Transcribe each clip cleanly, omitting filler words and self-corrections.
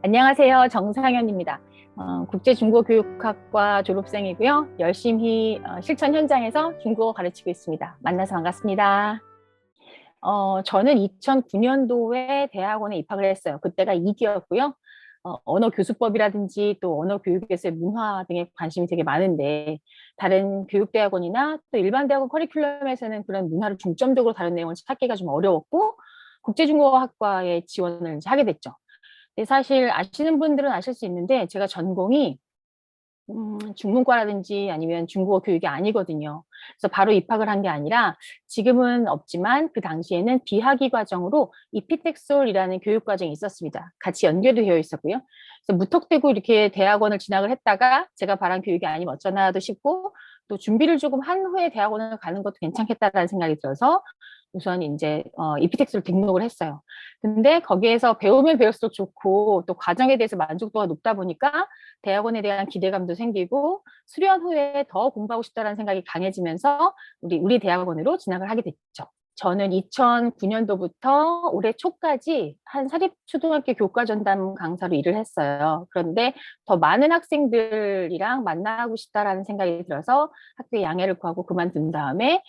안녕하세요. 정상현입니다. 국제중국어교육학과 졸업생이고요. 열심히 실천 현장에서 중국어 가르치고 있습니다. 만나서 반갑습니다. 저는 2009년도에 대학원에 입학을 했어요. 그때가 2기였고요. 언어 교수법이라든지 또 언어 교육에서의 문화 등에 관심이 되게 많은데 다른 교육대학원이나 또 일반 대학원 커리큘럼에서는 그런 문화를 중점적으로 다룬 내용을 찾기가 좀 어려웠고 국제중국어학과에 지원을 이제 하게 됐죠. 근데 사실 아시는 분들은 아실 수 있는데 제가 전공이 중문과라든지 아니면 중국어 교육이 아니거든요. 그래서 바로 입학을 한 게 아니라 지금은 없지만 그 당시에는 비학위 과정으로 이피텍솔이라는 교육 과정이 있었습니다. 같이 연계도 되어 있었고요. 그래서 무턱대고 이렇게 대학원을 진학을 했다가 제가 바란 교육이 아니면 어쩌나도 싶고 또 준비를 조금 한 후에 대학원을 가는 것도 괜찮겠다라는 생각이 들어서 우선 이제 이피텍스를 등록을 했어요. 근데 거기에서 배우면 배울수록 좋고 또 과정에 대해서 만족도가 높다 보니까 대학원에 대한 기대감도 생기고 수련 후에 더 공부하고 싶다는 생각이 강해지면서 우리 대학원으로 진학을 하게 됐죠. 저는 2009년도부터 올해 초까지 한 사립초등학교 교과전담 강사로 일을 했어요. 그런데 더 많은 학생들이랑 만나고 싶다라는 생각이 들어서 학교에 양해를 구하고 그만둔 다음에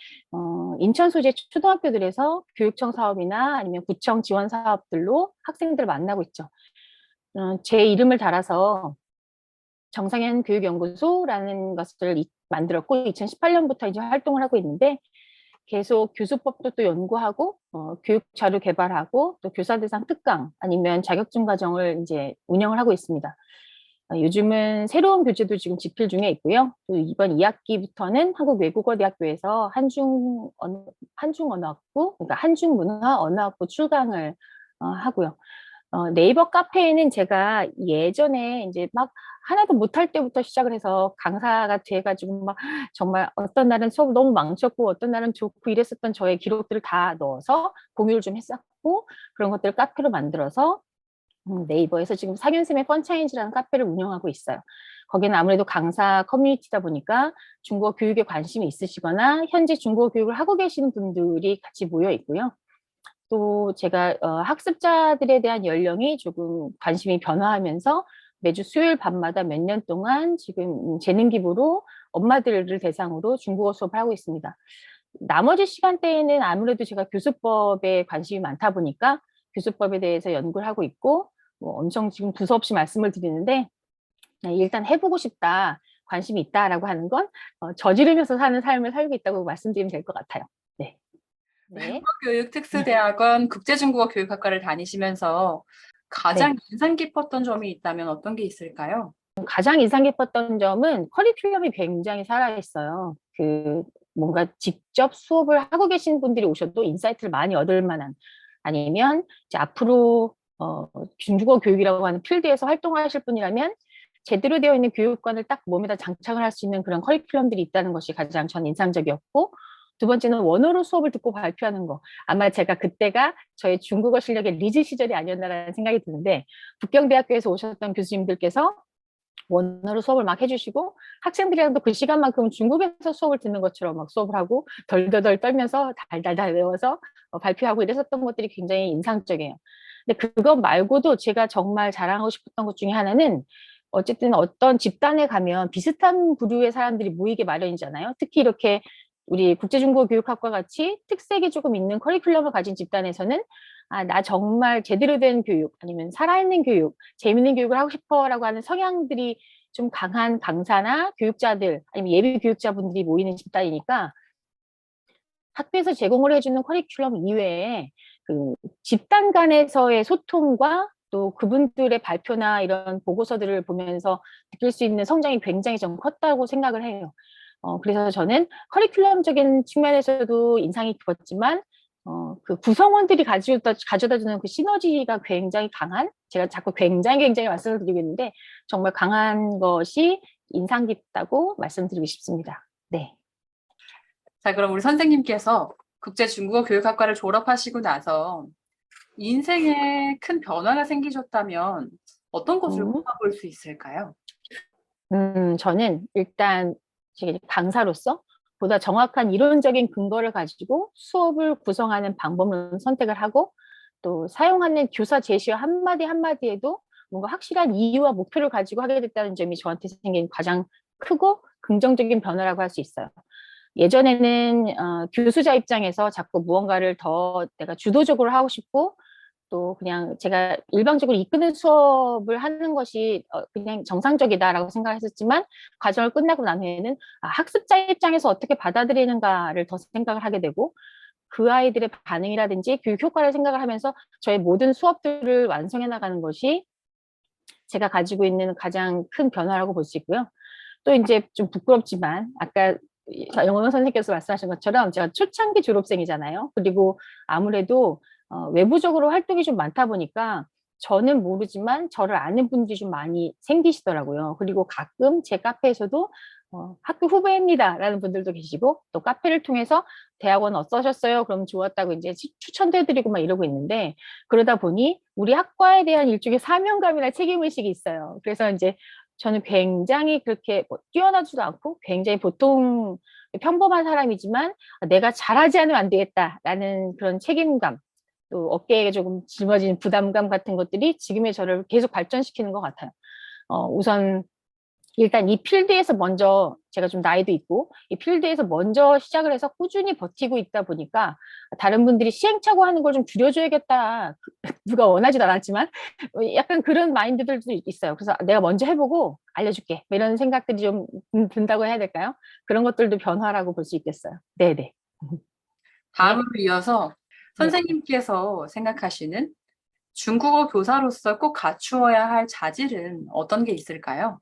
인천 소재 초등학교들에서 교육청 사업이나 아니면 구청 지원 사업들로 학생들을 만나고 있죠. 제 이름을 달아서 정상현 교육연구소라는 것을 만들었고 2018년부터 이제 활동을 하고 있는데 계속 교수법도 또 연구하고 교육 자료 개발하고 또 교사 대상 특강 아니면 자격증 과정을 이제 운영을 하고 있습니다. 요즘은 새로운 교재도 지금 집필 중에 있고요. 또 이번 2학기부터는 한국외국어대학교에서 한중언어학부, 그러니까 한중문화 언어학부 출강을 하고요. 네이버 카페에는 제가 예전에 이제 막 하나도 못할 때부터 시작을 해서 강사가 돼가지고 막 정말 어떤 날은 수업 너무 망쳤고 어떤 날은 좋고 이랬었던 저의 기록들을 다 넣어서 공유를 좀 했었고 그런 것들을 카페로 만들어서 네이버에서 지금 상윤쌤의 펀차인지라는 카페를 운영하고 있어요. 거기는 아무래도 강사 커뮤니티다 보니까 중국어 교육에 관심이 있으시거나 현재 중국어 교육을 하고 계시는 분들이 같이 모여 있고요. 또 제가 학습자들에 대한 연령이 조금 관심이 변화하면서 매주 수요일 밤마다 몇 년 동안 지금 재능 기부로 엄마들을 대상으로 중국어 수업을 하고 있습니다. 나머지 시간대에는 아무래도 제가 교수법에 관심이 많다 보니까 교수법에 대해서 연구를 하고 있고 뭐 엄청 지금 두서없이 말씀을 드리는데 일단 해보고 싶다, 관심이 있다라고 하는 건 저지르면서 사는 삶을 살고 있다고 말씀드리면 될 것 같아요. 네. 네. 외국어교육특수대학원 국제중국어 교육학과를 다니시면서 가장 네. 인상 깊었던 점이 있다면 어떤 게 있을까요? 가장 인상 깊었던 점은 커리큘럼이 굉장히 살아있어요. 뭔가 직접 수업을 하고 계신 분들이 오셔도 인사이트를 많이 얻을 만한 아니면 이제 앞으로 중국어 교육이라고 하는 필드에서 활동하실 분이라면 제대로 되어 있는 교육관을 딱 몸에다 장착을 할 수 있는 그런 커리큘럼들이 있다는 것이 가장 전 인상적이었고 두 번째는 원어로 수업을 듣고 발표하는 거. 아마 제가 그때가 저의 중국어 실력의 리즈 시절이 아니었나라는 생각이 드는데 북경대학교에서 오셨던 교수님들께서 원어로 수업을 막 해주시고 학생들이랑도 그 시간만큼 중국에서 수업을 듣는 것처럼 막 수업을 하고 덜덜덜 떨면서 달달달 외워서 발표하고 이랬었던 것들이 굉장히 인상적이에요. 근데 그것 말고도 제가 정말 자랑하고 싶었던 것 중에 하나는 어쨌든 어떤 집단에 가면 비슷한 부류의 사람들이 모이게 마련이잖아요. 특히 이렇게 우리 국제중국어 교육학과 같이 특색이 조금 있는 커리큘럼을 가진 집단에서는 나 정말 제대로 된 교육 아니면 살아있는 교육, 재밌는 교육을 하고 싶어라고 하는 성향들이 좀 강한 강사나 교육자들 아니면 예비 교육자분들이 모이는 집단이니까 학교에서 제공을 해주는 커리큘럼 이외에 그 집단 간에서의 소통과 또 그분들의 발표나 이런 보고서들을 보면서 느낄 수 있는 성장이 굉장히 좀 컸다고 생각을 해요. 그래서 저는 커리큘럼적인 측면에서도 인상이 깊었지만 그 구성원들이 가져다 주는 그 시너지가 굉장히 강한, 제가 자꾸 굉장히 말씀을 드리고 있는데 정말 강한 것이 인상 깊다고 말씀드리고 싶습니다. 네. 자, 그럼 우리 선생님께서 국제중국어 교육학과를 졸업하시고 나서 인생에 큰 변화가 생기셨다면 어떤 것을 음. 꼽아볼 수 있을까요? 저는 일단 제가 이제 강사로서 보다 정확한 이론적인 근거를 가지고 수업을 구성하는 방법을 선택을 하고 또 사용하는 교사 제시어 한마디 한마디에도 뭔가 확실한 이유와 목표를 가지고 하게 됐다는 점이 저한테 생긴 가장 크고 긍정적인 변화라고 할 수 있어요. 예전에는 교수자 입장에서 자꾸 무언가를 더 내가 주도적으로 하고 싶고 또 그냥 제가 일방적으로 이끄는 수업을 하는 것이 그냥 정상적이다라고 생각했었지만 과정을 끝나고 난 후에는 학습자 입장에서 어떻게 받아들이는가를 더 생각을 하게 되고 그 아이들의 반응이라든지 교육 효과를 생각을 하면서 저의 모든 수업들을 완성해 나가는 것이 제가 가지고 있는 가장 큰 변화라고 볼 수 있고요. 또 이제 좀 부끄럽지만 아까 영어 선생님께서 말씀하신 것처럼 제가 초창기 졸업생이잖아요. 그리고 아무래도 외부적으로 활동이 좀 많다 보니까 저는 모르지만 저를 아는 분들이 좀 많이 생기시더라고요. 그리고 가끔 제 카페에서도 학교 후배입니다라는 분들도 계시고 또 카페를 통해서 대학원 어떠셨어요? 그럼 좋았다고 이제 추천도 해드리고 막 이러고 있는데 그러다 보니 우리 학과에 대한 일종의 사명감이나 책임의식이 있어요. 그래서 이제 저는 굉장히 그렇게 뛰어나지도 않고 굉장히 보통 평범한 사람이지만 내가 잘하지 않으면 안 되겠다라는 그런 책임감 또 어깨에 조금 짊어진 부담감 같은 것들이 지금의 저를 계속 발전시키는 것 같아요. 우선 일단 이 필드에서 먼저 제가 좀 나이도 있고 이 필드에서 먼저 시작을 해서 꾸준히 버티고 있다 보니까 다른 분들이 시행착오 하는 걸 좀 줄여줘야겠다. 누가 원하지도 않았지만 약간 그런 마인드들도 있어요. 그래서 내가 먼저 해보고 알려줄게. 뭐 이런 생각들이 좀 든다고 해야 될까요? 그런 것들도 변화라고 볼 수 있겠어요. 네네. 다음으로 이어서 네. 선생님께서 생각하시는 중국어 교사로서 꼭 갖추어야 할 자질은 어떤 게 있을까요?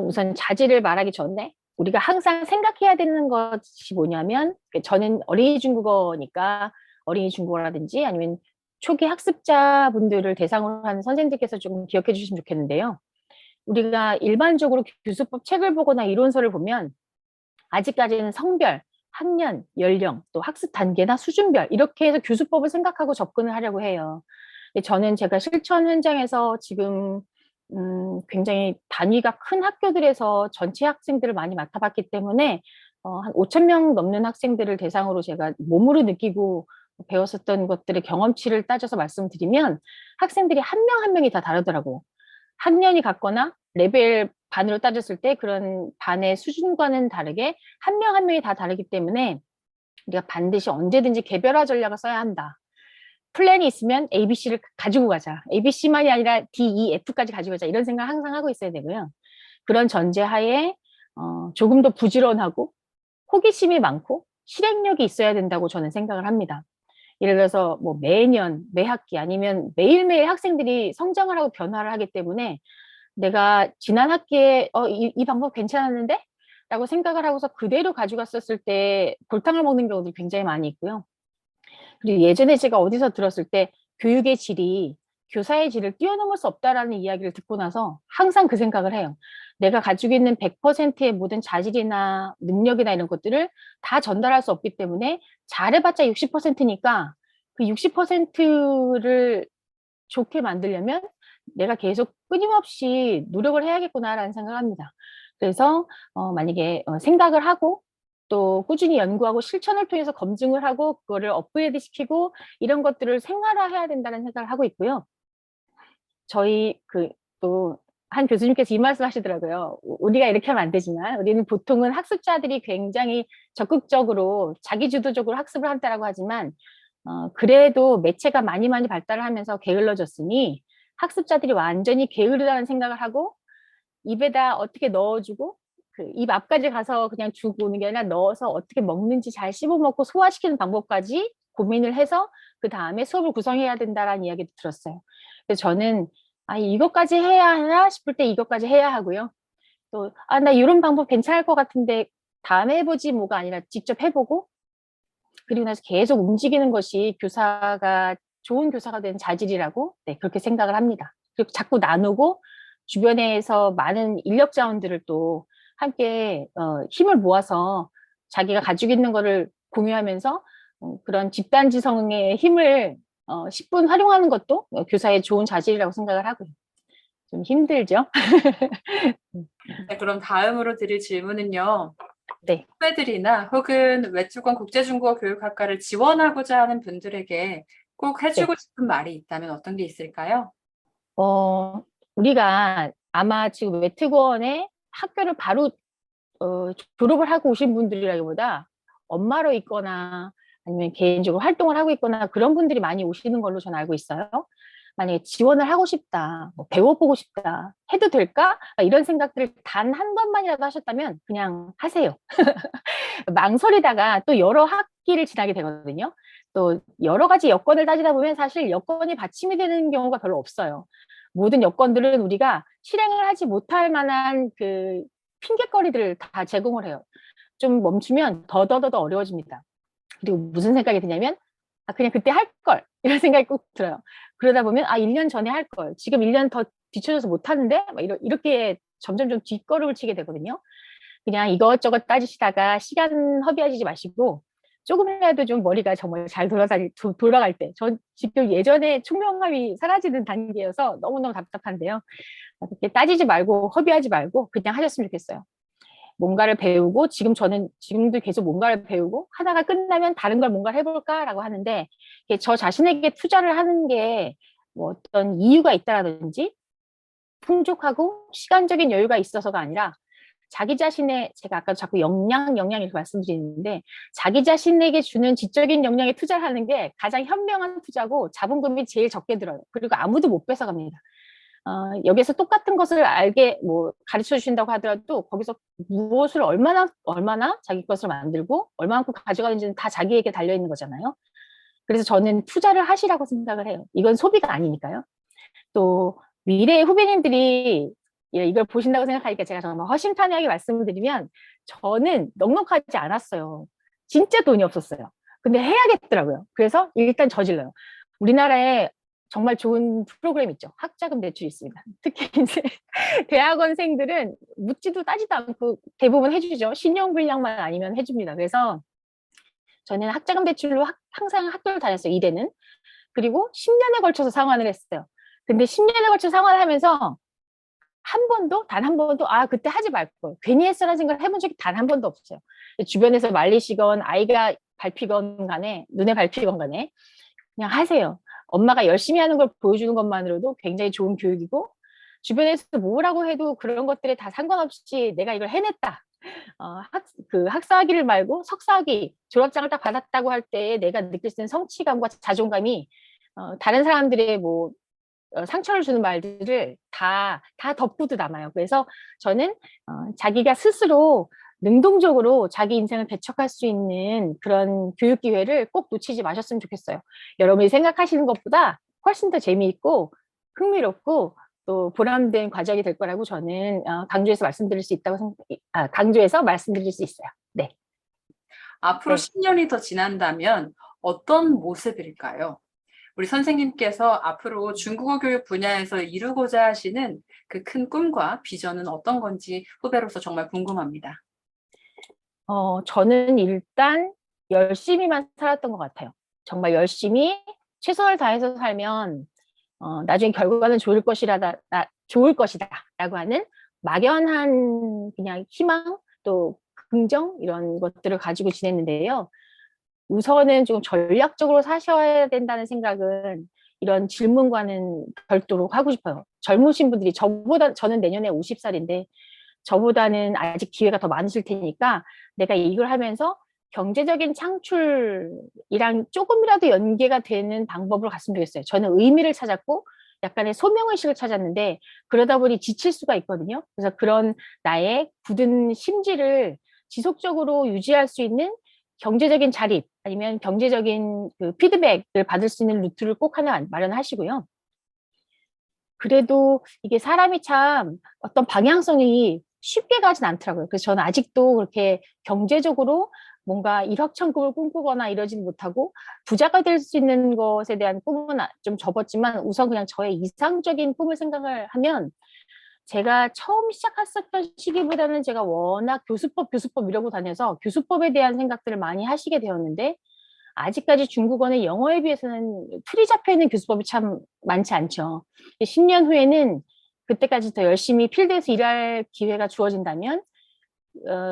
우선 자질을 말하기 전에 우리가 항상 생각해야 되는 것이 뭐냐면 저는 어린이 중국어니까 어린이 중국어라든지 아니면 초기 학습자분들을 대상으로 하는 선생님들께서 좀 기억해 주시면 좋겠는데요. 우리가 일반적으로 교수법 책을 보거나 이론서를 보면 아직까지는 성별, 학년, 연령, 또 학습 단계나 수준별 이렇게 해서 교수법을 생각하고 접근을 하려고 해요. 근데 저는 제가 실천 현장에서 지금 굉장히 단위가 큰 학교들에서 전체 학생들을 많이 맡아봤기 때문에 한 5천 명 넘는 학생들을 대상으로 제가 몸으로 느끼고 배웠었던 것들의 경험치를 따져서 말씀드리면 학생들이 한 명 한 명이 다 다르더라고요. 학년이 같거나 레벨 반으로 따졌을 때 그런 반의 수준과는 다르게 한 명 한 명이 다 다르기 때문에 우리가 반드시 언제든지 개별화 전략을 써야 한다. 플랜이 있으면 ABC를 가지고 가자. ABC만이 아니라 D, E, F까지 가지고 가자. 이런 생각을 항상 하고 있어야 되고요. 그런 전제하에 조금 더 부지런하고 호기심이 많고 실행력이 있어야 된다고 저는 생각을 합니다. 예를 들어서 뭐 매년, 매학기 아니면 매일매일 학생들이 성장을 하고 변화를 하기 때문에 내가 지난 학기에 이 방법 괜찮았는데? 라고 생각을 하고서 그대로 가져갔었을 때 골탕을 먹는 경우도 굉장히 많이 있고요. 그리고 예전에 제가 어디서 들었을 때 교육의 질이 교사의 질을 뛰어넘을 수 없다라는 이야기를 듣고 나서 항상 그 생각을 해요. 내가 가지고 있는 100%의 모든 자질이나 능력이나 이런 것들을 다 전달할 수 없기 때문에 잘해봤자 60%니까 그 60%를 좋게 만들려면 내가 계속 끊임없이 노력을 해야겠구나라는 생각을 합니다. 그래서 만약에 생각을 하고 또 꾸준히 연구하고 실천을 통해서 검증을 하고 그거를 업그레이드 시키고 이런 것들을 생활화해야 된다는 생각을 하고 있고요. 저희 또 한 교수님께서 이 말씀 하시더라고요. 우리가 이렇게 하면 안 되지만 우리는 보통은 학습자들이 굉장히 적극적으로 자기주도적으로 학습을 한다라고 하지만 그래도 매체가 많이 발달을 하면서 게을러졌으니 학습자들이 완전히 게으르다는 생각을 하고 입에다 어떻게 넣어주고 그 입 앞까지 가서 그냥 주고 오는 게 아니라 넣어서 어떻게 먹는지 잘 씹어 먹고 소화시키는 방법까지 고민을 해서 그 다음에 수업을 구성해야 된다라는 이야기도 들었어요. 그래서 저는 이것까지 해야 하나 싶을 때 이것까지 해야 하고요. 또 나 이런 방법 괜찮을 것 같은데 다음에 해보지 뭐가 아니라 직접 해보고 그리고 나서 계속 움직이는 것이 교사가 좋은 교사가 된 자질이라고 그렇게 생각을 합니다. 그리고 자꾸 나누고 주변에서 많은 인력 자원들을 또 함께 힘을 모아서 자기가 가지고 있는 거를 공유하면서 그런 집단지성의 힘을 10분 활용하는 것도 교사의 좋은 자질이라고 생각을 하고요. 좀 힘들죠? 네, 그럼 다음으로 드릴 질문은요. 네. 후배들이나 혹은 외국어 국제중국어 교육학과를 지원하고자 하는 분들에게 꼭 네. 해주고 싶은 말이 있다면 어떤 게 있을까요? 어, 우리가 아마 지금 외특원에 학교를 바로 졸업을 하고 오신 분들이라기보다 엄마로 있거나 아니면 개인적으로 활동을 하고 있거나 그런 분들이 많이 오시는 걸로 저는 알고 있어요. 만약에 지원을 하고 싶다, 뭐 배워보고 싶다, 해도 될까? 이런 생각들을 단 한 번만이라도 하셨다면 그냥 하세요. 망설이다가 또 여러 학기를 지나게 되거든요. 또 여러 가지 여건을 따지다 보면 사실 여건이 받침이 되는 경우가 별로 없어요. 모든 여건들은 우리가 실행을 하지 못할 만한 그 핑곗거리들을 다 제공을 해요. 좀 멈추면 더더더 어려워집니다. 그리고 무슨 생각이 드냐면, 아, 그냥 그때 할 걸. 이런 생각이 꼭 들어요. 그러다 보면, 아, 1년 전에 할 걸. 지금 1년 더 뒤쳐져서 못하는데? 막 이렇게 점점 좀 뒷걸음을 치게 되거든요. 그냥 이것저것 따지시다가 시간 허비하지 마시고, 조금이라도 좀 머리가 정말 잘 돌아갈 때. 전 지금 예전에 총명함이 사라지는 단계여서 너무너무 답답한데요. 그렇게 따지지 말고, 허비하지 말고, 그냥 하셨으면 좋겠어요. 뭔가를 배우고 저는 지금도 계속 뭔가를 배우고 하다가 끝나면 다른 걸 뭔가를 해볼까라고 하는데 저 자신에게 투자를 하는 게 뭐 어떤 이유가 있다라든지 풍족하고 시간적인 여유가 있어서가 아니라 자기 자신의 제가 아까 자꾸 역량 이렇게 말씀드리는데 자기 자신에게 주는 지적인 역량에 투자를 하는 게 가장 현명한 투자고 자본금이 제일 적게 들어요. 그리고 아무도 못 뺏어갑니다. 여기서 똑같은 것을 뭐, 가르쳐 주신다고 하더라도, 거기서 무엇을 얼마나 자기 것을 만들고, 얼마만큼 가져가는지는 다 자기에게 달려있는 거잖아요. 그래서 저는 투자를 하시라고 생각을 해요. 이건 소비가 아니니까요. 또, 미래의 후배님들이 이걸 보신다고 생각하니까 제가 정말 허심탄회하게 말씀을 드리면, 저는 넉넉하지 않았어요. 진짜 돈이 없었어요. 근데 해야겠더라고요. 그래서 일단 저질러요. 우리나라에 정말 좋은 프로그램 있죠. 학자금 대출이 있습니다. 특히 이제 대학원생들은 묻지도 따지도 않고 대부분 해주죠. 신용불량만 아니면 해줍니다. 그래서 저는 학자금 대출로 항상 학교를 다녔어요. 이대는. 그리고 10년에 걸쳐서 상환을 했어요. 근데 10년에 걸쳐 상환을 하면서 단 한 번도, 아, 그때 하지 말걸. 괜히 했어라는 생각을 해본 적이 단 한 번도 없어요. 주변에서 말리시건, 아이가 밟히건 간에, 눈에 밟히건 간에, 그냥 하세요. 엄마가 열심히 하는 걸 보여주는 것만으로도 굉장히 좋은 교육이고, 주변에서 뭐라고 해도 그런 것들에 다 상관없이 내가 이걸 해냈다. 학사학위를 말고 석사학위, 졸업장을 딱 받았다고 할 때 내가 느낄 수 있는 성취감과 자존감이, 다른 사람들의 뭐, 상처를 주는 말들을 다 덮고도 남아요. 그래서 저는 자기가 스스로 능동적으로 자기 인생을 개척할 수 있는 그런 교육 기회를 꼭 놓치지 마셨으면 좋겠어요. 여러분이 생각하시는 것보다 훨씬 더 재미있고 흥미롭고 또 보람된 과정이 될 거라고 저는 강조해서 말씀드릴 수 있다고 강조해서 말씀드릴 수 있어요. 네. 앞으로 네. 10년이 더 지난다면 어떤 모습일까요? 우리 선생님께서 앞으로 중국어 교육 분야에서 이루고자 하시는 그 큰 꿈과 비전은 어떤 건지 후배로서 정말 궁금합니다. 저는 일단 열심히만 살았던 것 같아요. 정말 열심히 최선을 다해서 살면 나중에 결과는 좋을 것이다라고 하는 막연한 그냥 희망 또 긍정 이런 것들을 가지고 지냈는데요. 우선은 좀 전략적으로 사셔야 된다는 생각은 이런 질문과는 별도로 하고 싶어요. 젊으신 분들이 저는 내년에 50살인데 저보다는 아직 기회가 더 많으실 테니까 내가 이걸 하면서 경제적인 창출이랑 조금이라도 연계가 되는 방법을 갔으면 좋겠어요. 저는 의미를 찾았고 약간의 소명의식을 찾았는데 그러다 보니 지칠 수가 있거든요. 그래서 그런 나의 굳은 심지를 지속적으로 유지할 수 있는 경제적인 자립 아니면 경제적인 그 피드백을 받을 수 있는 루트를 꼭 하나 마련하시고요. 그래도 이게 사람이 참 어떤 방향성이 쉽게 가진 않더라고요. 그래서 저는 아직도 그렇게 경제적으로 뭔가 일확천금을 꿈꾸거나 이러지는 못하고 부자가 될 수 있는 것에 대한 꿈은 좀 접었지만 우선 그냥 저의 이상적인 꿈을 생각을 하면 제가 처음 시작했었던 시기보다는 제가 워낙 교수법 이러고 다녀서 교수법에 대한 생각들을 많이 하시게 되었는데 아직까지 중국어는 영어에 비해서는 틀이 잡혀 있는 교수법이 참 많지 않죠. 10년 후에는 그때까지 더 열심히 필드에서 일할 기회가 주어진다면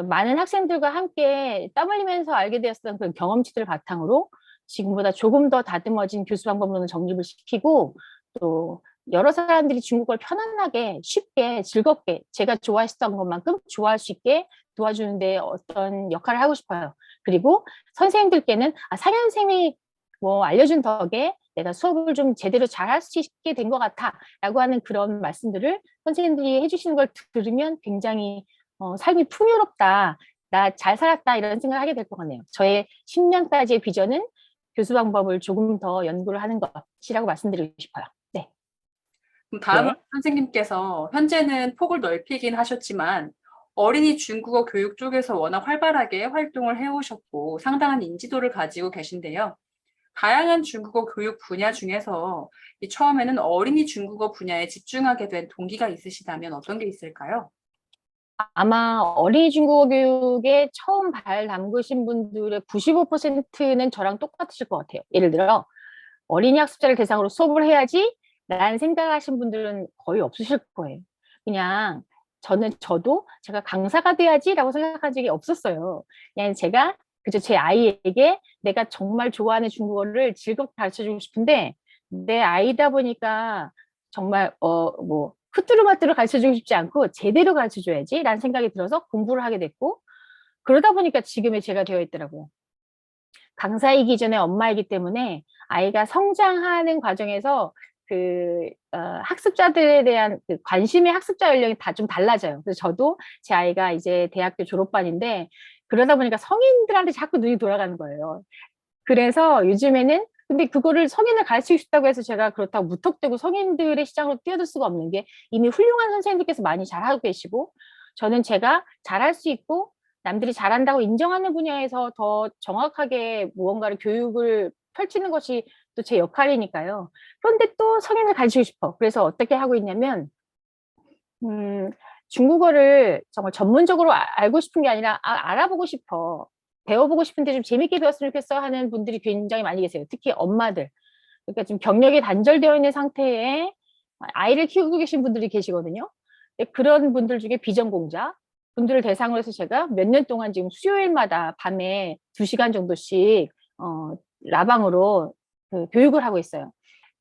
많은 학생들과 함께 땀 흘리면서 알게 되었던 그런 경험치들을 바탕으로 지금보다 조금 더 다듬어진 교수 방법론을 정립을 시키고 또 여러 사람들이 중국어를 편안하게, 쉽게, 즐겁게 제가 좋아했던 것만큼 좋아할 수 있게 도와주는데 어떤 역할을 하고 싶어요. 그리고 선생님들께는 상현 선생님이 뭐 알려준 덕에 내가 수업을 좀 제대로 잘 할 수 있게 된 것 같아 라고 하는 그런 말씀들을 선생님들이 해주시는 걸 들으면 굉장히 삶이 풍요롭다, 나 잘 살았다 이런 생각을 하게 될 것 같네요. 저의 10년까지의 비전은 교수 방법을 조금 더 연구를 하는 것이라고 말씀드리고 싶어요. 네. 그럼 다음은 네. 선생님께서 현재는 폭을 넓히긴 하셨지만 어린이 중국어 교육 쪽에서 워낙 활발하게 활동을 해오셨고 상당한 인지도를 가지고 계신데요. 다양한 중국어 교육 분야 중에서 처음에는 어린이 중국어 분야에 집중하게 된 동기가 있으시다면 어떤 게 있을까요? 아마 어린이 중국어 교육에 처음 발 담그신 분들의 95%는 저랑 똑같으실 것 같아요. 예를 들어 어린이 학습자를 대상으로 수업을 해야지 라는 생각하신 분들은 거의 없으실 거예요. 그냥 저도 제가 강사가 돼야지라고 생각한 적이 없었어요. 그냥 제가 그저 제 아이에게 내가 정말 좋아하는 중국어를 즐겁게 가르쳐주고 싶은데 내 아이다 보니까 정말 뭐 흐트러마트로 가르쳐주고 싶지 않고 제대로 가르쳐줘야지라는 생각이 들어서 공부를 하게 됐고 그러다 보니까 지금의 제가 되어 있더라고요. 강사이기 전에 엄마이기 때문에 아이가 성장하는 과정에서 학습자들에 대한 관심의 학습자 연령이 다 좀 달라져요. 그래서 저도 제 아이가 이제 대학교 졸업반인데 그러다 보니까 성인들한테 자꾸 눈이 돌아가는 거예요. 그래서 요즘에는 근데 그거를 성인을 가르치고 싶다고 해서 제가 그렇다고 무턱대고 성인들의 시장으로 뛰어들 수가 없는 게 이미 훌륭한 선생님들께서 많이 잘하고 계시고 저는 제가 잘할 수 있고 남들이 잘한다고 인정하는 분야에서 더 정확하게 무언가를 교육을 펼치는 것이 또 제 역할이니까요. 그런데 또 성인을 가르치고 싶어. 그래서 어떻게 하고 있냐면 중국어를 정말 전문적으로 알고 싶은 게 아니라 알아보고 싶어. 배워보고 싶은데 좀 재밌게 배웠으면 좋겠어 하는 분들이 굉장히 많이 계세요. 특히 엄마들. 그러니까 지금 경력이 단절되어 있는 상태에 아이를 키우고 계신 분들이 계시거든요. 그런 분들 중에 비전공자 분들을 대상으로 해서 제가 몇 년 동안 지금 수요일마다 밤에 2시간 정도씩 라방으로 교육을 하고 있어요.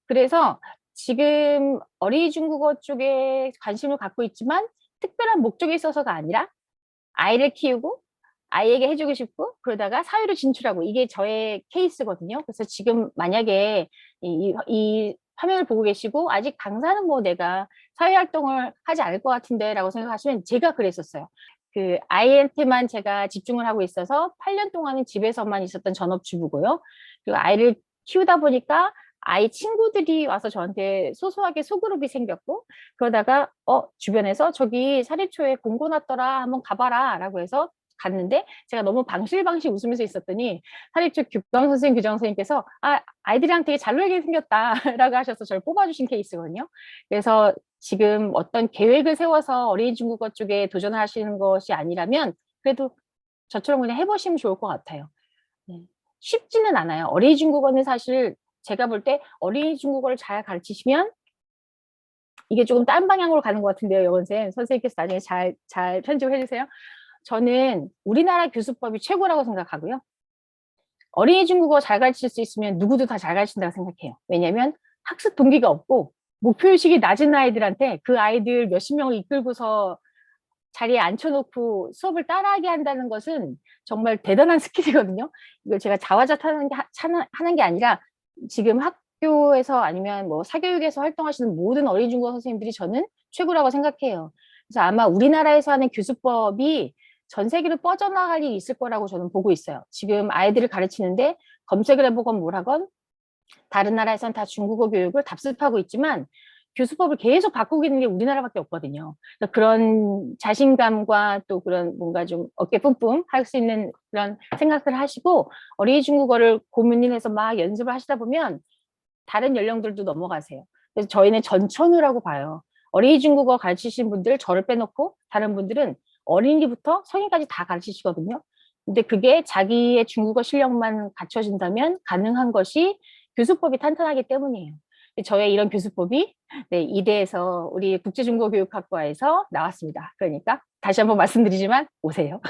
그래서 지금 어린이 중국어 쪽에 관심을 갖고 있지만 특별한 목적이 있어서가 아니라 아이를 키우고 아이에게 해주고 싶고 그러다가 사회로 진출하고 이게 저의 케이스거든요. 그래서 지금 만약에 이 화면을 보고 계시고 아직 강사는 뭐 내가 사회활동을 하지 않을 것 같은데 라고 생각하시면 제가 그랬었어요. 아이한테만 제가 집중을 하고 있어서 8년 동안은 집에서만 있었던 전업주부고요. 그리고 아이를 키우다 보니까 아이 친구들이 와서 저한테 소소하게 소그룹이 생겼고 그러다가 주변에서 저기 사립초에 공고 났더라 한번 가봐라 라고 해서 갔는데 제가 너무 방실방실 웃으면서 있었더니 사립초 교감 선생님 교장 선생님께서 아이들이랑 되게 잘 놀게 생겼다 라고 하셔서 저를 뽑아주신 케이스거든요. 그래서 지금 어떤 계획을 세워서 어린이 중국어 쪽에 도전하시는 것이 아니라면 그래도 저처럼 그냥 해보시면 좋을 것 같아요. 네. 쉽지는 않아요. 어린이 중국어는 사실 제가 볼 때 어린이 중국어를 잘 가르치시면 이게 조금 딴 방향으로 가는 것 같은데요, 여원생. 선생님께서 나중에 잘 편집을 해주세요. 저는 우리나라 교수법이 최고라고 생각하고요. 어린이 중국어 잘 가르칠 수 있으면 누구도 다 잘 가르친다고 생각해요. 왜냐면 학습 동기가 없고 목표의식이 낮은 아이들한테 그 아이들 몇십 명을 이끌고서 자리에 앉혀놓고 수업을 따라하게 한다는 것은 정말 대단한 스킬이거든요. 이걸 제가 자화자찬 하는 게 아니라 지금 학교에서 아니면 뭐 사교육에서 활동하시는 모든 어린이 중국어 선생님들이 저는 최고라고 생각해요. 그래서 아마 우리나라에서 하는 교수법이 전 세계로 뻗어나갈 일이 있을 거라고 저는 보고 있어요. 지금 아이들을 가르치는데 검색을 해보건 뭐라건 다른 나라에서는 다 중국어 교육을 답습하고 있지만 교수법을 계속 바꾸고 있는 게 우리나라밖에 없거든요. 그래서 그런 자신감과 또 그런 뭔가 좀 어깨 뿜뿜 할 수 있는 그런 생각들을 하시고 어린이 중국어를 고민해서 막 연습을 하시다 보면 다른 연령들도 넘어가세요. 그래서 저희는 전천후라고 봐요. 어린이 중국어 가르치신 분들 저를 빼놓고 다른 분들은 어린이부터 성인까지 다 가르치시거든요. 근데 그게 자기의 중국어 실력만 갖춰진다면 가능한 것이 교수법이 탄탄하기 때문이에요. 저의 이런 교수법이 네, 이대에서 우리 국제중국어교육학과에서 나왔습니다. 그러니까 다시 한번 말씀드리지만 오세요.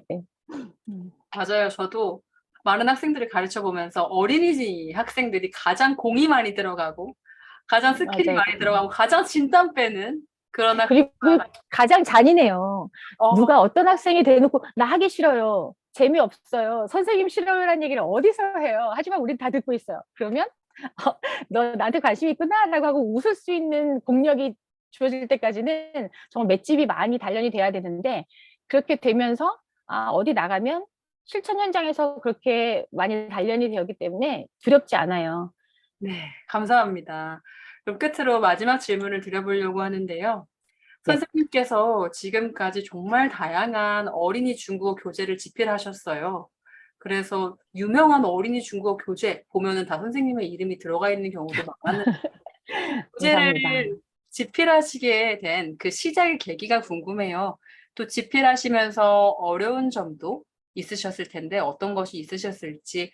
네. 맞아요. 저도 많은 학생들을 가르쳐 보면서 어린이집 학생들이 가장 공이 많이 들어가고 가장 스킬이 맞아요. 많이 들어가고 가장 진땀 빼는 그러나 그리고 가장 잔인해요. 어, 누가 어떤 학생이 대놓고 나 하기 싫어요. 재미없어요. 선생님 싫어요라는 얘기를 어디서 해요. 하지만 우린 다 듣고 있어요. 그러면 너 나한테 관심 있구나 라고 하고 웃을 수 있는 공력이 주어질 때까지는 정말 맷집이 많이 단련이 돼야 되는데 그렇게 되면서 어디 나가면 실천 현장에서 그렇게 많이 단련이 되었기 때문에 두렵지 않아요. 네, 감사합니다. 그럼 끝으로 마지막 질문을 드려보려고 하는데요. 네. 선생님께서 지금까지 정말 다양한 어린이 중국어 교재를 집필하셨어요. 그래서 유명한 어린이 중국어 교재 보면은 다 선생님의 이름이 들어가 있는 경우도 많은 감사합니다. 교재를 집필하시게 된 그 시작의 계기가 궁금해요. 또 집필하시면서 어려운 점도 있으셨을 텐데 어떤 것이 있으셨을지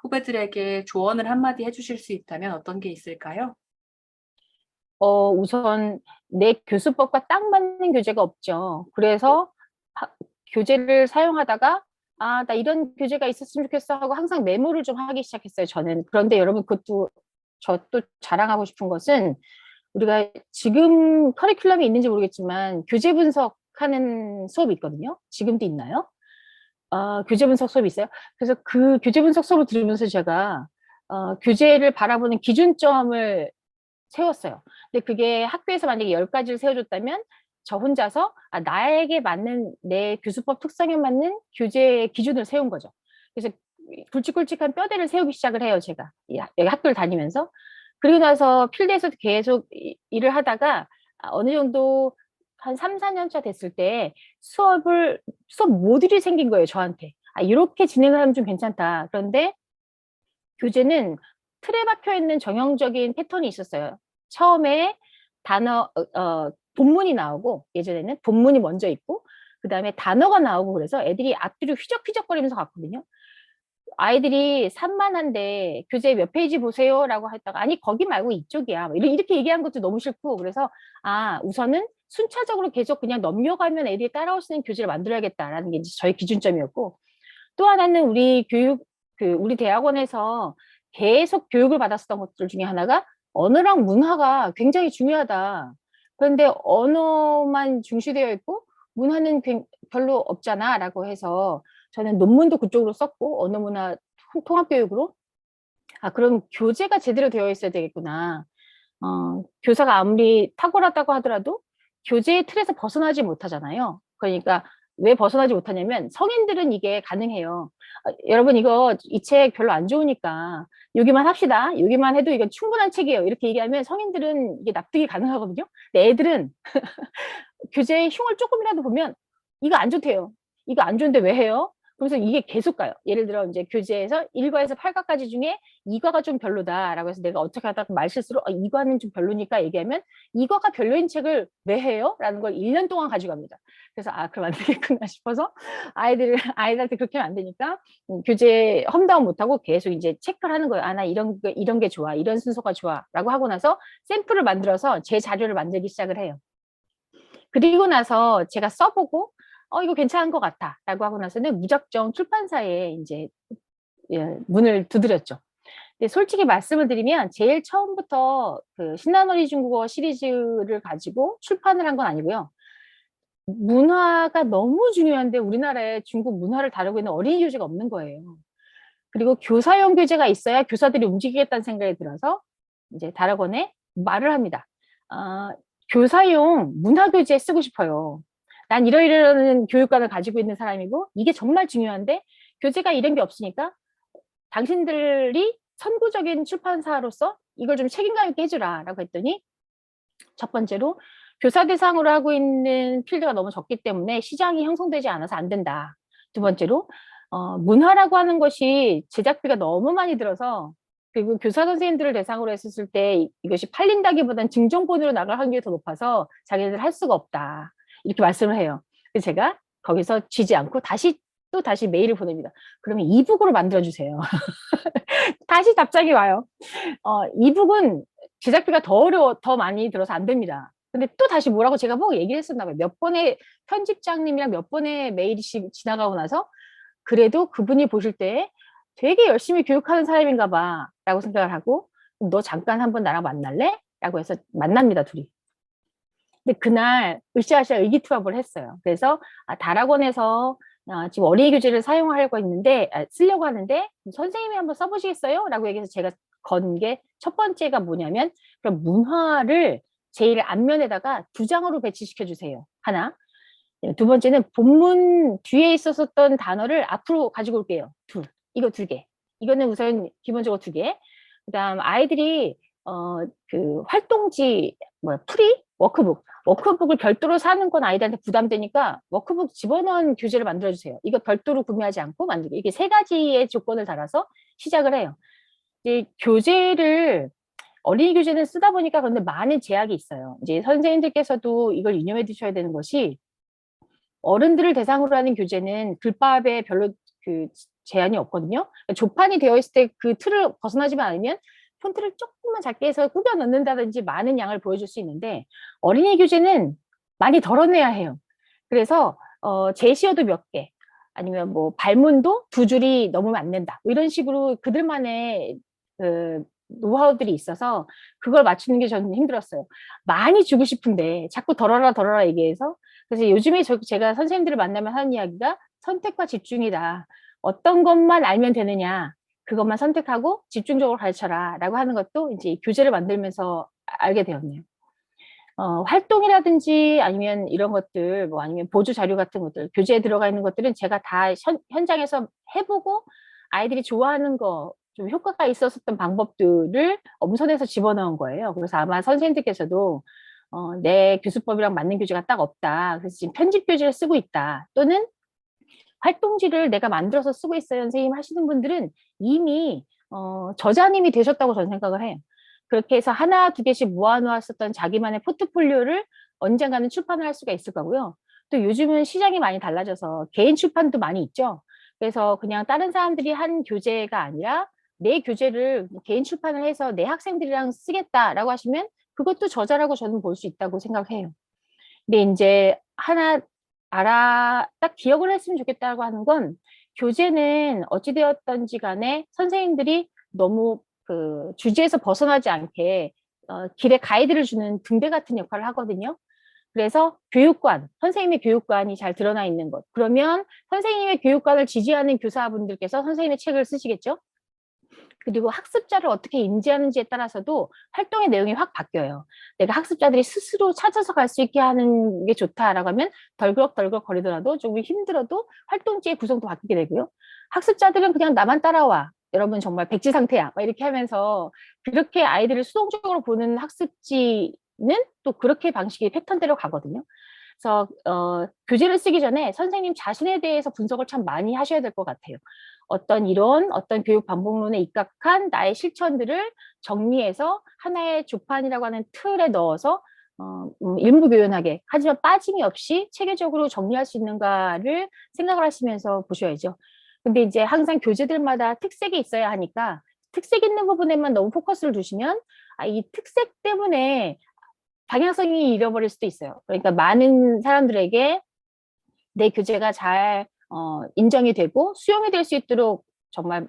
후배들에게 조언을 한마디 해주실 수 있다면 어떤 게 있을까요? 우선 내 교수법과 딱 맞는 교재가 없죠. 그래서 하- 교재를 사용하다가 나 이런 교재가 있었으면 좋겠어 하고 항상 메모를 좀 하기 시작했어요, 저는. 그런데 여러분, 그것도 저 또 자랑하고 싶은 것은 우리가 지금 커리큘럼이 있는지 모르겠지만 교재 분석하는 수업이 있거든요. 지금도 있나요? 교재 분석 수업이 있어요. 그래서 그 교재 분석 수업을 들으면서 제가 교재를 바라보는 기준점을 세웠어요. 근데 그게 학교에서 만약에 10가지를 세워줬다면 저 혼자서 나에게 맞는 내 교수법 특성에 맞는 교재 기준을 세운 거죠. 그래서 굵직굵직한 뼈대를 세우기 시작을 해요, 제가. 여기 학교를 다니면서. 그리고 나서 필드에서도 계속 일을 하다가 어느 정도 한 3, 4년 차 됐을 때 수업 모듈이 생긴 거예요, 저한테. 이렇게 진행을 하면 좀 괜찮다. 그런데 교재는 틀에 박혀 있는 정형적인 패턴이 있었어요. 처음에 본문이 나오고, 예전에는 본문이 먼저 있고, 그 다음에 단어가 나오고 그래서 애들이 앞뒤로 휘적휘적거리면서 갔거든요. 아이들이 산만한데 교재 몇 페이지 보세요 라고 했다가 아니 거기 말고 이쪽이야 이렇게 얘기한 것도 너무 싫고 그래서 우선은 순차적으로 계속 그냥 넘겨가면 애들이 따라올 수 있는 교재를 만들어야겠다라는 게 이제 저희 기준점이었고 또 하나는 우리 대학원에서 계속 교육을 받았었던 것들 중에 하나가 언어랑 문화가 굉장히 중요하다. 그런데 언어만 중시되어 있고 문화는 별로 없잖아 라고 해서 저는 논문도 그쪽으로 썼고 언어 문화 통합 교육으로 그럼 교재가 제대로 되어 있어야 되겠구나. 교사가 아무리 탁월하다고 하더라도 교재의 틀에서 벗어나지 못하잖아요. 그러니까 왜 벗어나지 못하냐면 성인들은 이게 가능해요. 여러분 이거 이 책 별로 안 좋으니까 여기만 합시다. 여기만 해도 이건 충분한 책이에요. 이렇게 얘기하면 성인들은 이게 납득이 가능하거든요. 근데 애들은 교재의 흉을 조금이라도 보면 이거 안 좋대요. 이거 안 좋은데 왜 해요? 그래서 이게 계속 가요. 예를 들어 이제 교재에서 1과에서 8과까지 중에 2과가 좀 별로다라고 해서 내가 어떻게 하다가 말실수로 2과는 좀 별로니까 얘기하면 2과가 별로인 책을 왜 해요? 라는 걸 1년 동안 가져갑니다. 그래서 그럼 안 되겠구나 싶어서 아이들한테 그렇게 하면 안 되니까 교재 험다운 못하고 계속 이제 체크를 하는 거예요. 나 이런 게 좋아. 이런 순서가 좋아. 라고 하고 나서 샘플을 만들어서 제 자료를 만들기 시작을 해요. 그리고 나서 제가 써보고 이거 괜찮은 것 같아 라고 하고 나서는 무작정 출판사에 이제 문을 두드렸죠. 근데 솔직히 말씀을 드리면 제일 처음부터 그 신나놀이 중국어 시리즈를 가지고 출판을 한 건 아니고요. 문화가 너무 중요한데 우리나라에 중국 문화를 다루고 있는 어린이 교재가 없는 거예요. 그리고 교사용 교재가 있어야 교사들이 움직이겠다는 생각이 들어서 이제 다락원에 말을 합니다. 아, 교사용 문화교재 쓰고 싶어요. 난 이러이러한 교육관을 가지고 있는 사람이고 이게 정말 중요한데 교재가 이런 게 없으니까 당신들이 선구적인 출판사로서 이걸 좀 책임감 있게 해주라 라고 했더니 첫 번째로 교사 대상으로 하고 있는 필드가 너무 적기 때문에 시장이 형성되지 않아서 안 된다. 두 번째로 문화라고 하는 것이 제작비가 너무 많이 들어서 그리고 교사 선생님들을 대상으로 했을 때 이것이 팔린다기보다는 증정본으로 나갈 확률이 더 높아서 자기네들 할 수가 없다. 이렇게 말씀을 해요. 그래서 제가 거기서 쥐지 않고 다시 메일을 보냅니다. 그러면 이북으로 만들어주세요. 다시 답장이 와요. 이북은 제작비가 더 많이 들어서 안 됩니다. 근데 또 다시 뭐라고 제가 뭐 얘기를 했었나 봐요. 몇 번의 편집장님이랑 몇 번의 메일이 지나가고 나서 그래도 그분이 보실 때 되게 열심히 교육하는 사람인가 봐 라고 생각을 하고 너 잠깐 한번 나랑 만날래? 라고 해서 만납니다, 둘이. 근데 그날 으쌰으쌰 의기투합을 했어요. 그래서 다락원에서 지금 어린이 교재를 사용하려고 했는데 쓰려고 하는데 선생님이 한번 써보시겠어요? 라고 얘기해서 제가 건 게 첫 번째가 뭐냐면 그럼 문화를 제일 앞면에다가 2장으로 배치시켜 주세요. 하나. 두 번째는 본문 뒤에 있었던 단어를 앞으로 가지고 올게요. 둘. 이거 2개. 이거는 우선 기본적으로 2개. 그다음 아이들이 그 활동지 풀이 워크북을 별도로 사는 건 아이들한테 부담되니까 워크북 집어넣은 교재를 만들어주세요. 이거 별도로 구매하지 않고 만들고 이게 3가지의 조건을 달아서 시작을 해요. 이제 교재를 어린이 교재는 쓰다 보니까 그런데 많은 제약이 있어요. 이제 선생님들께서도 이걸 유념해 두셔야 되는 것이 어른들을 대상으로 하는 교재는 글밥에 별로 그 제한이 없거든요. 조판이 되어 있을 때 그 틀을 벗어나지만 않으면 폰트를 조금만 작게 해서 꾸겨 넣는다든지 많은 양을 보여줄 수 있는데 어린이 교재는 많이 덜어내야 해요. 그래서 제시어도 몇 개, 아니면 뭐 발문도 2줄이 넘으면 안 된다. 뭐 이런 식으로 그들만의 그 노하우들이 있어서 그걸 맞추는 게 저는 힘들었어요. 많이 주고 싶은데 자꾸 덜어라 얘기해서 그래서 요즘에 제가 선생님들을 만나면 하는 이야기가 선택과 집중이다. 어떤 것만 알면 되느냐. 그것만 선택하고 집중적으로 가르쳐라. 라고 하는 것도 이제 교재를 만들면서 알게 되었네요. 활동이라든지 아니면 이런 것들, 뭐 아니면 보조 자료 같은 것들, 교재에 들어가 있는 것들은 제가 다 현장에서 해보고 아이들이 좋아하는 거, 좀 효과가 있었던 방법들을 엄선해서 집어넣은 거예요. 그래서 아마 선생님들께서도 내 교수법이랑 맞는 교재가 딱 없다. 그래서 지금 편집 교재를 쓰고 있다. 또는 활동지를 내가 만들어서 쓰고 있어요. 선생님 하시는 분들은 이미 저자님이 되셨다고 저는 생각을 해요. 그렇게 해서 하나, 2개씩 모아놓았었던 자기만의 포트폴리오를 언젠가는 출판을 할 수가 있을 거고요. 또 요즘은 시장이 많이 달라져서 개인 출판도 많이 있죠. 그래서 그냥 다른 사람들이 한 교재가 아니라 내 교재를 개인 출판을 해서 내 학생들이랑 쓰겠다라고 하시면 그것도 저자라고 저는 볼 수 있다고 생각해요. 근데 이제 하나 딱 기억을 했으면 좋겠다고 하는 건 교재는 어찌되었던지 간에 선생님들이 너무 그 주제에서 벗어나지 않게 길에 가이드를 주는 등대 같은 역할을 하거든요. 그래서 교육관, 선생님의 교육관이 잘 드러나 있는 것. 그러면 선생님의 교육관을 지지하는 교사분들께서 선생님의 책을 쓰시겠죠? 그리고 학습자를 어떻게 인지하는지에 따라서도 활동의 내용이 확 바뀌어요. 내가 학습자들이 스스로 찾아서 갈 수 있게 하는 게 좋다라고 하면 덜그럭 거리더라도 조금 힘들어도 활동지의 구성도 바뀌게 되고요. 학습자들은 그냥 나만 따라와. 여러분 정말 백지 상태야. 막 이렇게 하면서 그렇게 아이들을 수동적으로 보는 학습지는 또 그렇게 방식이 패턴대로 가거든요. 그래서 교재를 쓰기 전에 선생님 자신에 대해서 분석을 참 많이 하셔야 될 것 같아요. 어떤 이론, 어떤 교육 방법론에 입각한 나의 실천들을 정리해서 하나의 조판이라고 하는 틀에 넣어서 일무교연하게 하지만 빠짐이 없이 체계적으로 정리할 수 있는가를 생각을 하시면서 보셔야죠. 근데 이제 항상 교재들마다 특색이 있어야 하니까 특색 있는 부분에만 너무 포커스를 두시면 이 특색 때문에 방향성이 잃어버릴 수도 있어요. 그러니까 많은 사람들에게 내 교재가 잘 인정이 되고 수용이 될 수 있도록 정말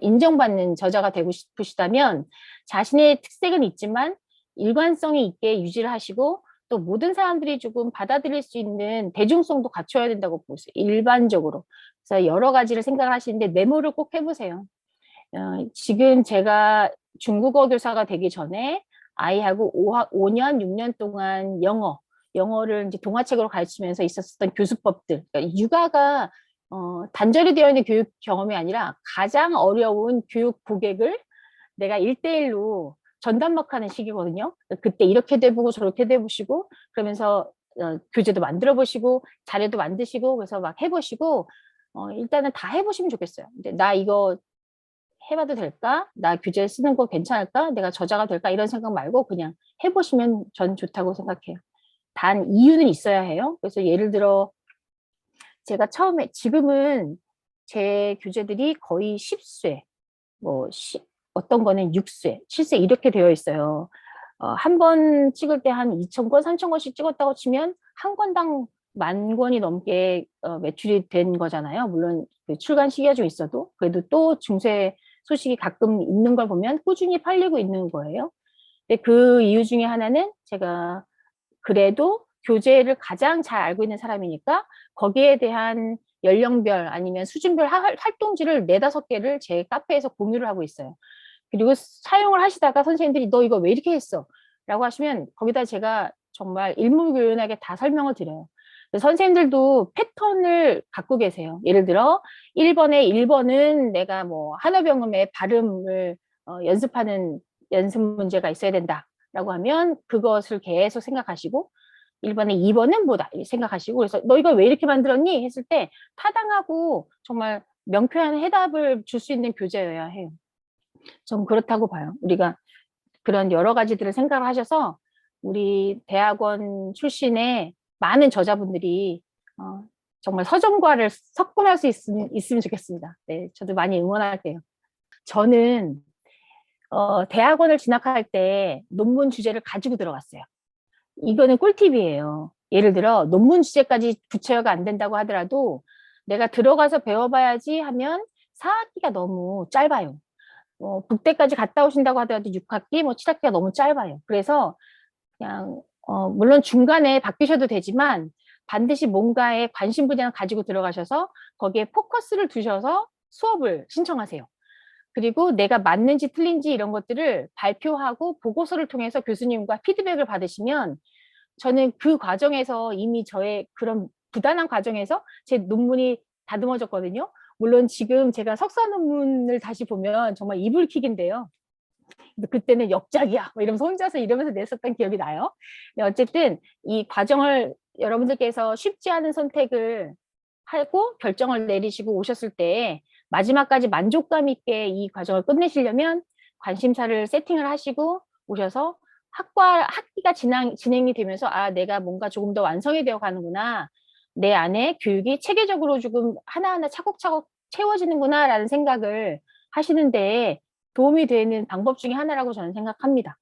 인정받는 저자가 되고 싶으시다면 자신의 특색은 있지만 일관성이 있게 유지를 하시고 또 모든 사람들이 조금 받아들일 수 있는 대중성도 갖춰야 된다고 보세요. 일반적으로. 그래서 여러 가지를 생각을 하시는데 메모를 꼭 해보세요. 지금 제가 중국어 교사가 되기 전에 아이하고 5년, 6년 동안 영어를 이제 동화책으로 가르치면서 있었던 교수법들. 그러니까 육아가 단절이 되어 있는 교육 경험이 아니라 가장 어려운 교육 고객을 내가 1대1로 전담막하는 시기거든요. 그때 이렇게 돼보고 저렇게 돼보시고 그러면서 교재도 만들어 보시고 자료도 만드시고 그래서 막 해보시고 일단은 다 해보시면 좋겠어요. 근데 나 이거 해봐도 될까? 나 교재 쓰는 거 괜찮을까? 내가 저자가 될까? 이런 생각 말고 그냥 해보시면 전 좋다고 생각해요. 단 이유는 있어야 해요. 그래서 예를 들어 제가 지금은 제 교재들이 거의 10쇄, 어떤 거는 6쇄, 7쇄 이렇게 되어 있어요. 한 번 찍을 때 한 2,000권, 3,000권씩 찍었다고 치면 한 권당 10,000권이 넘게 매출이 된 거잖아요. 물론 그 출간 시기가 좀 있어도 그래도 또 중세 소식이 가끔 있는 걸 보면 꾸준히 팔리고 있는 거예요. 근데 그 이유 중에 하나는 제가 그래도 교재를 가장 잘 알고 있는 사람이니까 거기에 대한 연령별 아니면 수준별 활동지를 4~5개를 제 카페에서 공유를 하고 있어요. 그리고 사용을 하시다가 선생님들이 너 이거 왜 이렇게 했어? 라고 하시면 거기다 제가 정말 일목요연하게 다 설명을 드려요. 선생님들도 패턴을 갖고 계세요. 예를 들어 1번은 내가 뭐 한어병음의 발음을 연습하는 연습 문제가 있어야 된다라고 하면 그것을 계속 생각하시고 1번에 2번은 뭐다 이렇게 생각하시고 그래서 너 이걸 왜 이렇게 만들었니? 했을 때 타당하고 정말 명쾌한 해답을 줄 수 있는 교재여야 해요. 전 그렇다고 봐요. 우리가 그런 여러 가지들을 생각을 하셔서 우리 대학원 출신의 많은 저자분들이 정말 서점과를 석권할 수 있으면 좋겠습니다. 네, 저도 많이 응원할게요. 저는 대학원을 진학할 때 논문 주제를 가지고 들어갔어요. 이거는 꿀팁이에요. 예를 들어 논문 주제까지 구체화가 안 된다고 하더라도 내가 들어가서 배워봐야지 하면 4학기가 너무 짧아요. 북대까지 갔다 오신다고 하더라도 6학기, 뭐 7학기가 너무 짧아요. 그래서 그냥 물론 중간에 바뀌셔도 되지만 반드시 뭔가에 관심 분야를 가지고 들어가셔서 거기에 포커스를 두셔서 수업을 신청하세요. 그리고 내가 맞는지 틀린지 이런 것들을 발표하고 보고서를 통해서 교수님과 피드백을 받으시면 저는 그 과정에서 이미 저의 그런 부단한 과정에서 제 논문이 다듬어졌거든요. 물론 지금 제가 석사 논문을 다시 보면 정말 이불킥인데요. 그때는 역작이야 뭐 이러면서 혼자서 이러면서 냈었던 기억이 나요. 근데 어쨌든 이 과정을 여러분들께서 쉽지 않은 선택을 하고 결정을 내리시고 오셨을 때 마지막까지 만족감 있게 이 과정을 끝내시려면 관심사를 세팅을 하시고 오셔서 학기가 진행이 되면서 아 내가 뭔가 조금 더 완성이 되어 가는구나. 내 안에 교육이 체계적으로 조금 하나하나 차곡차곡 채워지는구나 라는 생각을 하시는데 도움이 되는 방법 중에 하나라고 저는 생각합니다.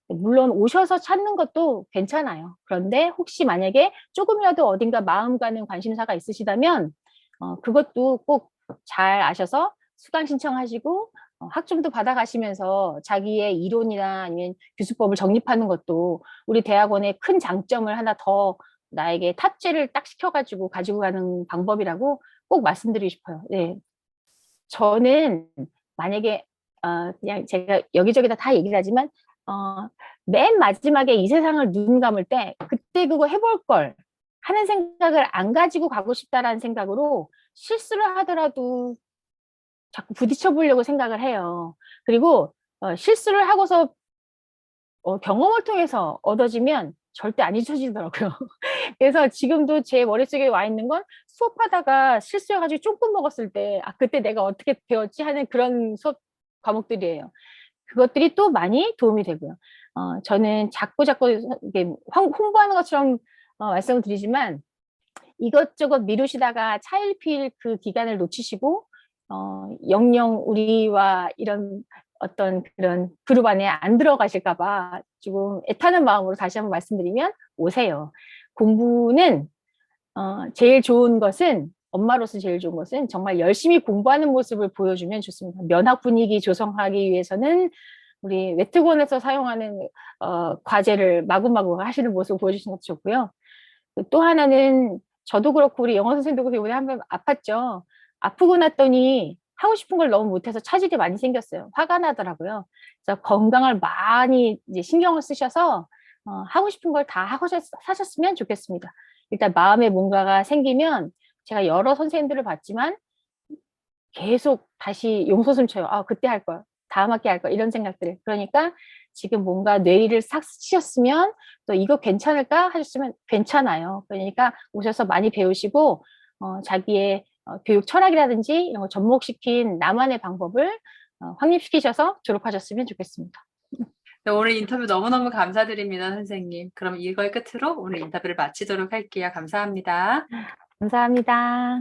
물론 오셔서 찾는 것도 괜찮아요. 그런데 혹시 만약에 조금이라도 어딘가 마음 가는 관심사가 있으시다면 그것도 꼭 잘 아셔서 수강 신청하시고 학점도 받아가시면서 자기의 이론이나 아니면 교수법을 정립하는 것도 우리 대학원의 큰 장점을 하나 더 나에게 탑재를 딱 시켜가지고 가지고 가는 방법이라고 꼭 말씀드리고 싶어요. 네. 저는 만약에 그냥 제가 여기저기다 다 얘기를 하지만 맨 마지막에 이 세상을 눈 감을 때 그때 그거 해볼 걸 하는 생각을 안 가지고 가고 싶다라는 생각으로 실수를 하더라도 자꾸 부딪혀 보려고 생각을 해요. 그리고 실수를 하고서 경험을 통해서 얻어지면 절대 안 잊혀지더라고요. 그래서 지금도 제 머릿속에 와 있는 건 수업하다가 실수해가지고 조금 먹었을 때, 아, 그때 내가 어떻게 배웠지 하는 그런 수업 과목들이에요. 그것들이 또 많이 도움이 되고요. 저는 자꾸 이게 홍보하는 것처럼 말씀을 드리지만 이것저것 미루시다가 차일피일 그 기간을 놓치시고, 영영 우리와 이런 어떤 그런 그룹 안에 안 들어가실까봐 조금 애타는 마음으로 다시 한번 말씀드리면 오세요. 공부는 제일 좋은 것은 엄마로서 제일 좋은 것은 정말 열심히 공부하는 모습을 보여주면 좋습니다. 면학 분위기 조성하기 위해서는 우리 웨트곤에서 사용하는 과제를 마구마구 하시는 모습을 보여주시는 것도 좋고요. 또 하나는 저도 그렇고 우리 영어 선생님도 그렇고 이번에 한번 아팠죠. 아프고 났더니 하고 싶은 걸 너무 못해서 차질이 많이 생겼어요. 화가 나더라고요. 그래서 건강을 많이 이제 신경을 쓰셔서 하고 싶은 걸 다 하고 사셨으면 좋겠습니다. 일단 마음에 뭔가가 생기면 제가 여러 선생님들을 봤지만 계속 다시 용솟음 쳐요. 아, 그때 할 걸. 다음 학기 할 걸. 이런 생각들을. 그러니까 지금 뭔가 뇌리를 싹 치셨으면 또 이거 괜찮을까 하셨으면 괜찮아요. 그러니까 오셔서 많이 배우시고 자기의 교육 철학이라든지 이런 거 접목시킨 나만의 방법을 확립시키셔서 졸업하셨으면 좋겠습니다. 네, 오늘 인터뷰 너무너무 감사드립니다, 선생님. 그럼 이걸 끝으로 오늘 인터뷰를 마치도록 할게요. 감사합니다. 감사합니다.